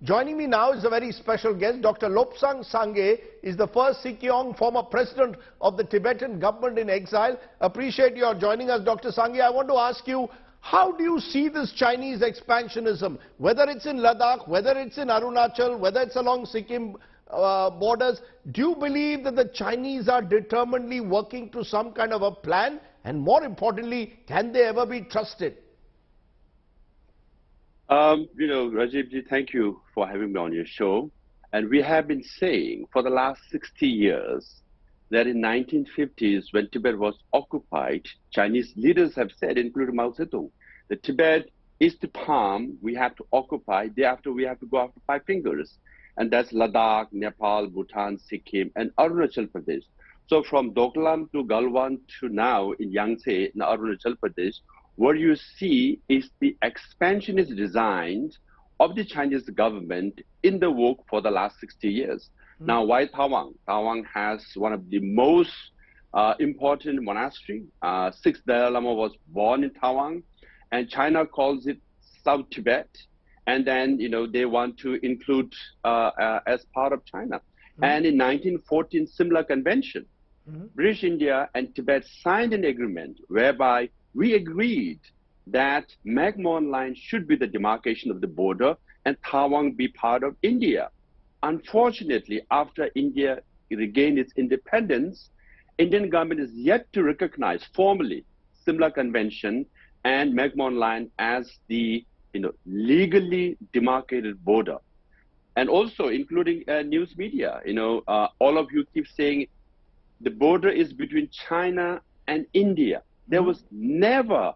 Joining me now is a very special guest. Dr. Lobsang is the first Sikyong, former president of the Tibetan government in exile. Appreciate your joining us, Dr. Sangye. I want to ask you, how do you see this Chinese expansionism, whether it's in Ladakh, whether it's in Arunachal, whether it's along Sikkim borders? Do you believe that the Chinese are determinedly working to some kind of a plan? And more importantly, can they ever be trusted? Rajdeep, thank you for having me on your show. And we have been saying for the last 60 years that in 1950s, when Tibet was occupied, Chinese leaders have said, including Mao Zedong, that Tibet is the palm we have to occupy. Thereafter, we have to go after 5 fingers. And that's Ladakh, Nepal, Bhutan, Sikkim, and Arunachal Pradesh. So from Doklam to Galwan to now in Yangtze, in Arunachal Pradesh, what you see is the expansionist design of the Chinese government in the work for the last 60 years. Now, why Tawang? Tawang has one of the most important monastery. 6th Dalai Lama was born in Tawang, and China calls it South Tibet. And then, they want to include as part of China. And in 1914, similar convention, British India and Tibet signed an agreement whereby we agreed that McMahon Line should be the demarcation of the border and Tawang be part of India. Unfortunately, after India regained its independence, Indian government is yet to recognize formally similar convention and McMahon Line as the legally demarcated border. And also including news media, all of you keep saying the border is between China and India. There was never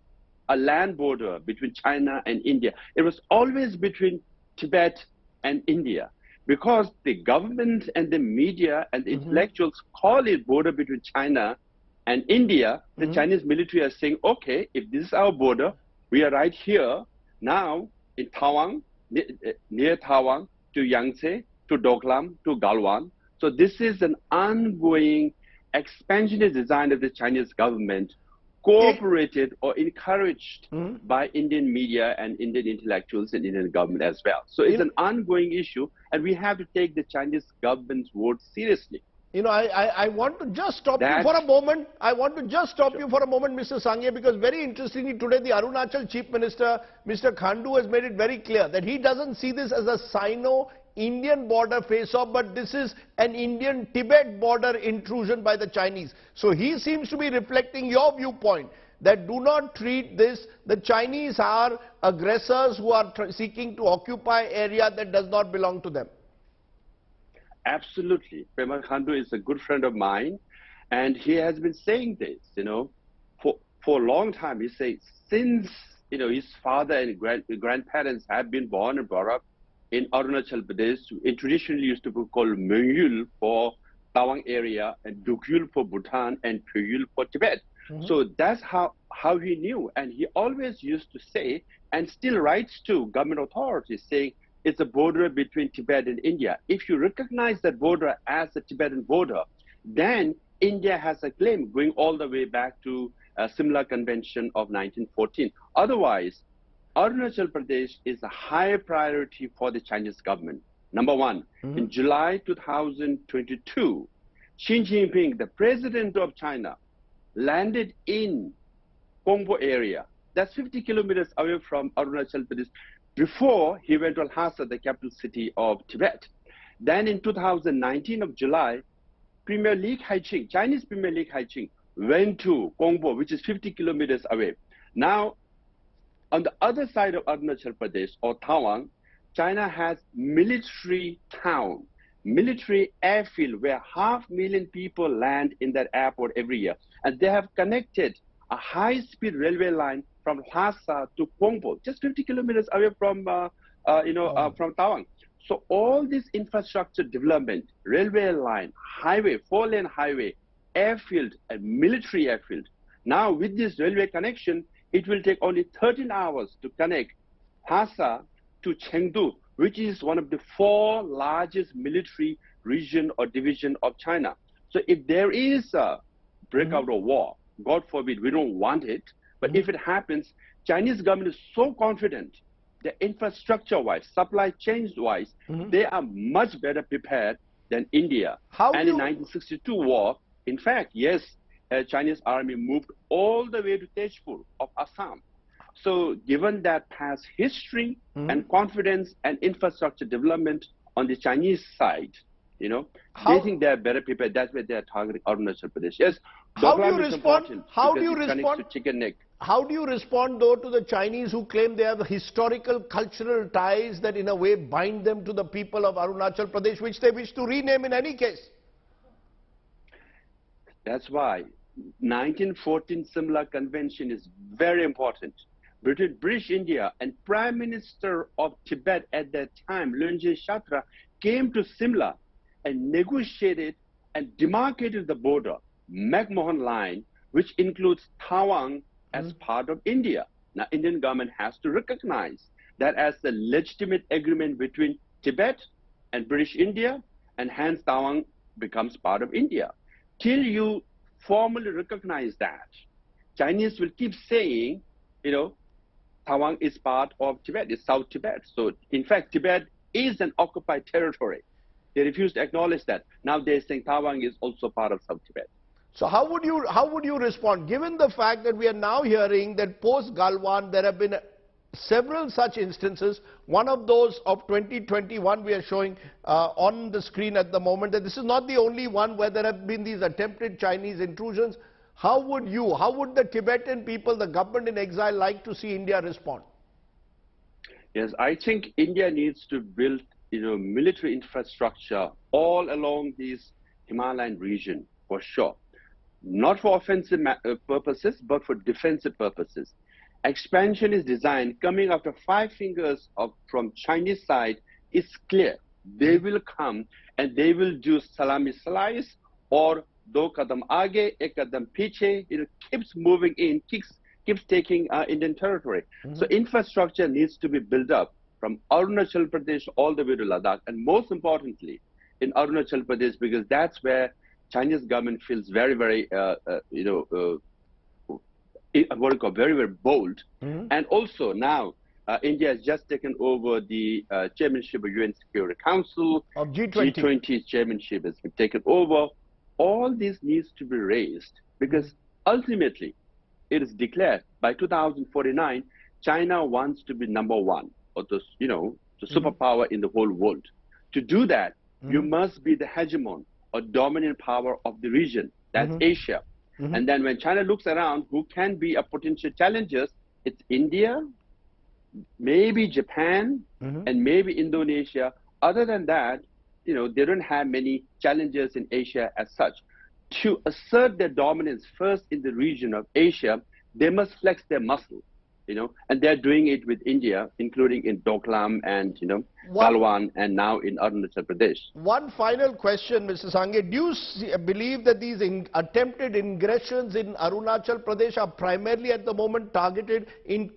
a land border between China and India. It was always between Tibet and India, because the government and the media and the intellectuals call it border between China and India. The Chinese military are saying, okay, if this is our border, we are right here now in Tawang, near Tawang, to Yangtze, to Doklam, to Galwan. So this is an ongoing expansionist design of the Chinese government, cooperated or encouraged by Indian media and Indian intellectuals and Indian government as well. So it's an ongoing issue, and we have to take the Chinese government's word seriously. I want to just stop you for a moment. I want to just stop you for a moment, Mr. Sangye, because very interestingly today the Arunachal Chief Minister, Mr. Khandu, has made it very clear that he doesn't see this as a Sino-Indian border face-off, but this is an Indian-Tibet border intrusion by the Chinese. So he seems to be reflecting your viewpoint that do not treat this, the Chinese are aggressors who are seeking to occupy area that does not belong to them. Absolutely. Pema Khandu is a good friend of mine, and he has been saying this, for a long time. He says since, his father and grandparents have been born and brought up in Arunachal Pradesh, it traditionally used to be called Mengyul for Tawang area, and Dugyul for Bhutan, and Pyogyul for Tibet. So that's how he knew. And he always used to say, and still writes to government authorities, saying, it's a border between Tibet and India. If you recognize that border as a Tibetan border, then India has a claim going all the way back to a similar convention of 1914. Otherwise, Arunachal Pradesh is a high priority for the Chinese government. Number one, in July 2022, Xi Jinping, the president of China, landed in Kongpo area. That's 50 kilometers away from Arunachal Pradesh, before he went to Lhasa, the capital city of Tibet. Then in 2019 of July, Premier Li Kai-ching, Chinese Premier Li Kai-ching, went to Kongpo, which is 50 kilometers away. Now, on the other side of Arunachal Pradesh, or Tawang, China has military town, military airfield, where 500,000 people land in that airport every year. And they have connected a high-speed railway line from Lhasa to Kongpo, just 50 kilometers away from Tawang. So all this infrastructure development, railway line, highway, 4-lane highway, airfield, and military airfield. Now with this railway connection, it will take only 13 hours to connect Lhasa to Chengdu, which is one of the 4 largest military region or division of China. So if there is a breakout of war, God forbid, we don't want it, but if it happens, Chinese government is so confident the infrastructure-wise, supply chains-wise, they are much better prepared than India. And in 1962 war, in fact, yes, Chinese army moved all the way to Tezpur of Assam. So given that past history and confidence and infrastructure development on the Chinese side, you know, they think they're better prepared. That's why they're targeting Arunachal Pradesh. Yes, how do you respond? How do you respond to chicken neck? How do you respond, though, to the Chinese who claim they have historical cultural ties that in a way bind them to the people of Arunachal Pradesh, which they wish to rename in any case? That's why 1914 Simla Convention is very important. British India and Prime Minister of Tibet at that time, Lunje Shatra, came to Simla and negotiated and demarcated the border, McMahon Line, which includes Tawang as part of India. Now, Indian government has to recognize that as a legitimate agreement between Tibet and British India, and hence Tawang becomes part of India. Till you formally recognize that, Chinese will keep saying, you know, Tawang is part of Tibet, it's South Tibet. So, in fact, Tibet is an occupied territory. They refuse to acknowledge that. Now they're saying Tawang is also part of South Tibet. So how would you respond, given the fact that we are now hearing that post-Galwan there have been several such instances, one of those of 2021 we are showing on the screen at the moment, that this is not the only one where there have been these attempted Chinese intrusions. How would the Tibetan people, the government in exile, like to see India respond? Yes, I think India needs to build, you know, military infrastructure all along this Himalayan region, for sure. Not for offensive purposes, but for defensive purposes. Expansionist design coming after 5 fingers from Chinese side is clear. They will come and they will do salami slice or do kadam aage, ek kadam piche, you know, keeps moving in, keeps taking Indian territory. So infrastructure needs to be built up from Arunachal Pradesh all the way to Ladakh, and most importantly in Arunachal Pradesh, because that's where Chinese government feels very, very, very bold. And also now, India has just taken over the chairmanship of UN Security Council. Of G20. G20's chairmanship has been taken over. All this needs to be raised because ultimately it is declared by 2049, China wants to be #1 or the superpower in the whole world. To do that, you must be the hegemon or dominant power of the region. That's Asia. And then when China looks around, who can be a potential challengers? It's India, maybe Japan, and maybe Indonesia. Other than that, you know, they don't have many challengers in Asia as such. To assert their dominance first in the region of Asia, they must flex their muscle, you know, and they're doing it with India, including in Doklam and, you know, Galwan, and now in Arunachal Pradesh. One final question, Mr. Sangye. Do you believe that these attempted ingressions in Arunachal Pradesh are primarily at the moment targeted in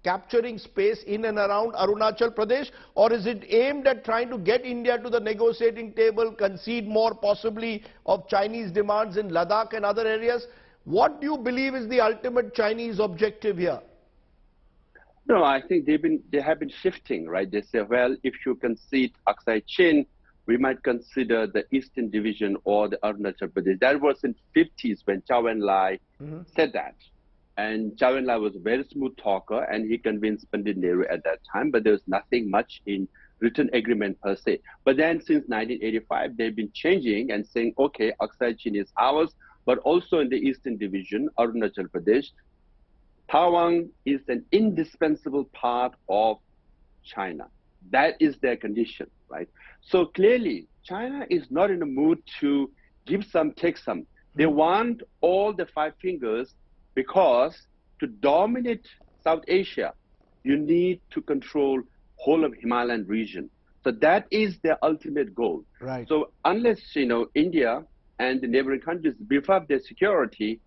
capturing space in and around Arunachal Pradesh, or is it aimed at trying to get India to the negotiating table, concede more possibly of Chinese demands in Ladakh and other areas? What do you believe is the ultimate Chinese objective here? No, I think they have been shifting, right? They say, well, if you concede Aksai Chin, we might consider the Eastern Division or the Arunachal Pradesh. That was in 50s when Chow En-lai said that. And Chow En-lai was a very smooth talker, and he convinced Pandit Nehru at that time, but there was nothing much in written agreement per se. But then since 1985, they've been changing and saying, okay, Aksai Chin is ours, but also in the Eastern Division, Arunachal Pradesh, Tawang is an indispensable part of China. That is their condition, right? So clearly, China is not in a mood to give some, take some. They want all the 5 fingers, because to dominate South Asia, you need to control whole of Himalayan region. So that is their ultimate goal. Right. So unless, you know, India and the neighboring countries beef up their security,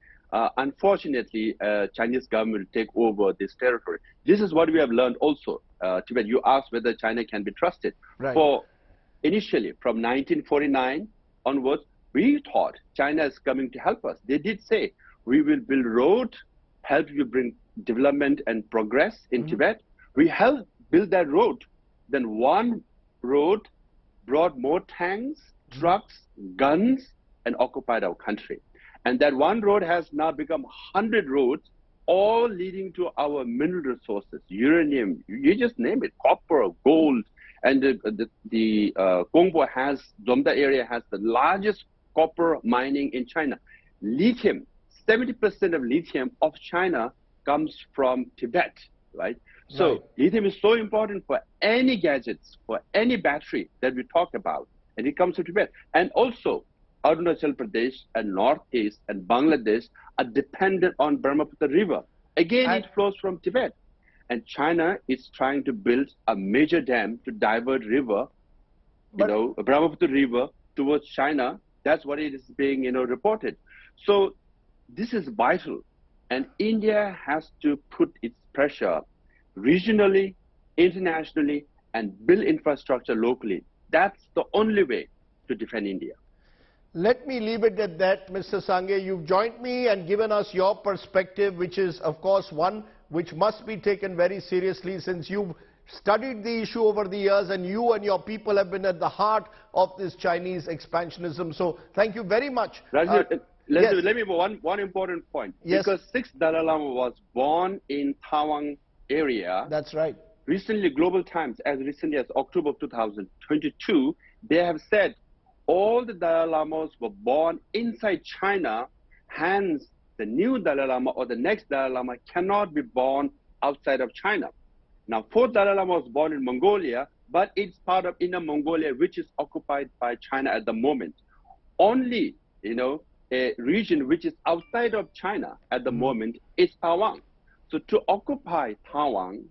unfortunately, Chinese government will take over this territory. This is what we have learned also. Tibet, you asked whether China can be trusted. Right. For initially, from 1949 onwards, we thought China is coming to help us. They did say, we will build road, help you bring development and progress in Tibet. We help built that road, then one road brought more tanks, trucks, guns, and occupied our country. And that one road has now become 100 roads, all leading to our mineral resources, uranium, you just name it, copper, gold. And the Gongbo has, Zomda area has the largest copper mining in China. Lithium, 70% of lithium of China comes from Tibet, right? So lithium is so important for any gadgets, for any battery that we talk about, and it comes from Tibet. And also, Arunachal Pradesh and Northeast and Bangladesh are dependent on Brahmaputra River. Again, it flows from Tibet. And China is trying to build a major dam to divert river, Brahmaputra River towards China. That's what it is being, reported. So this is vital. And India has to put its pressure regionally, internationally, and build infrastructure locally. That's the only way to defend India. Let me leave it at that, Mr. Sangye. You've joined me and given us your perspective, which is, of course, one which must be taken very seriously, since you've studied the issue over the years and you and your people have been at the heart of this Chinese expansionism. So thank you very much. Rajdeep, let me one important point. Yes. Because 6th Dalai Lama was born in Tawang area. That's right. Recently, Global Times, as recently as October of 2022, they have said all the Dalai Lamas were born inside China, hence the new Dalai Lama or the next Dalai Lama cannot be born outside of China. Now, 4th Dalai Lama was born in Mongolia, but it's part of Inner Mongolia, which is occupied by China at the moment. Only, a region which is outside of China at the moment is Tawang. So to occupy Tawang,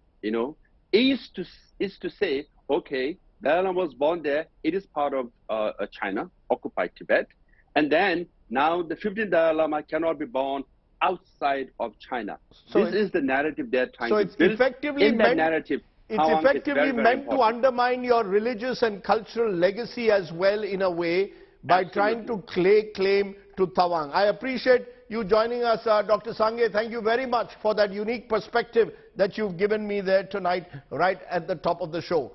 is to say, okay, Dalai Lama was born there, it is part of China, occupied Tibet, and then now the 15th Dalai Lama cannot be born outside of China. So this is the narrative they're trying to build. So it's effectively that narrative, it's effectively meant to undermine your religious and cultural legacy as well, in a way, by trying to claim to Tawang. I appreciate you joining us, Dr. Sangye. Thank you very much for that unique perspective that you've given me there tonight, right at the top of the show.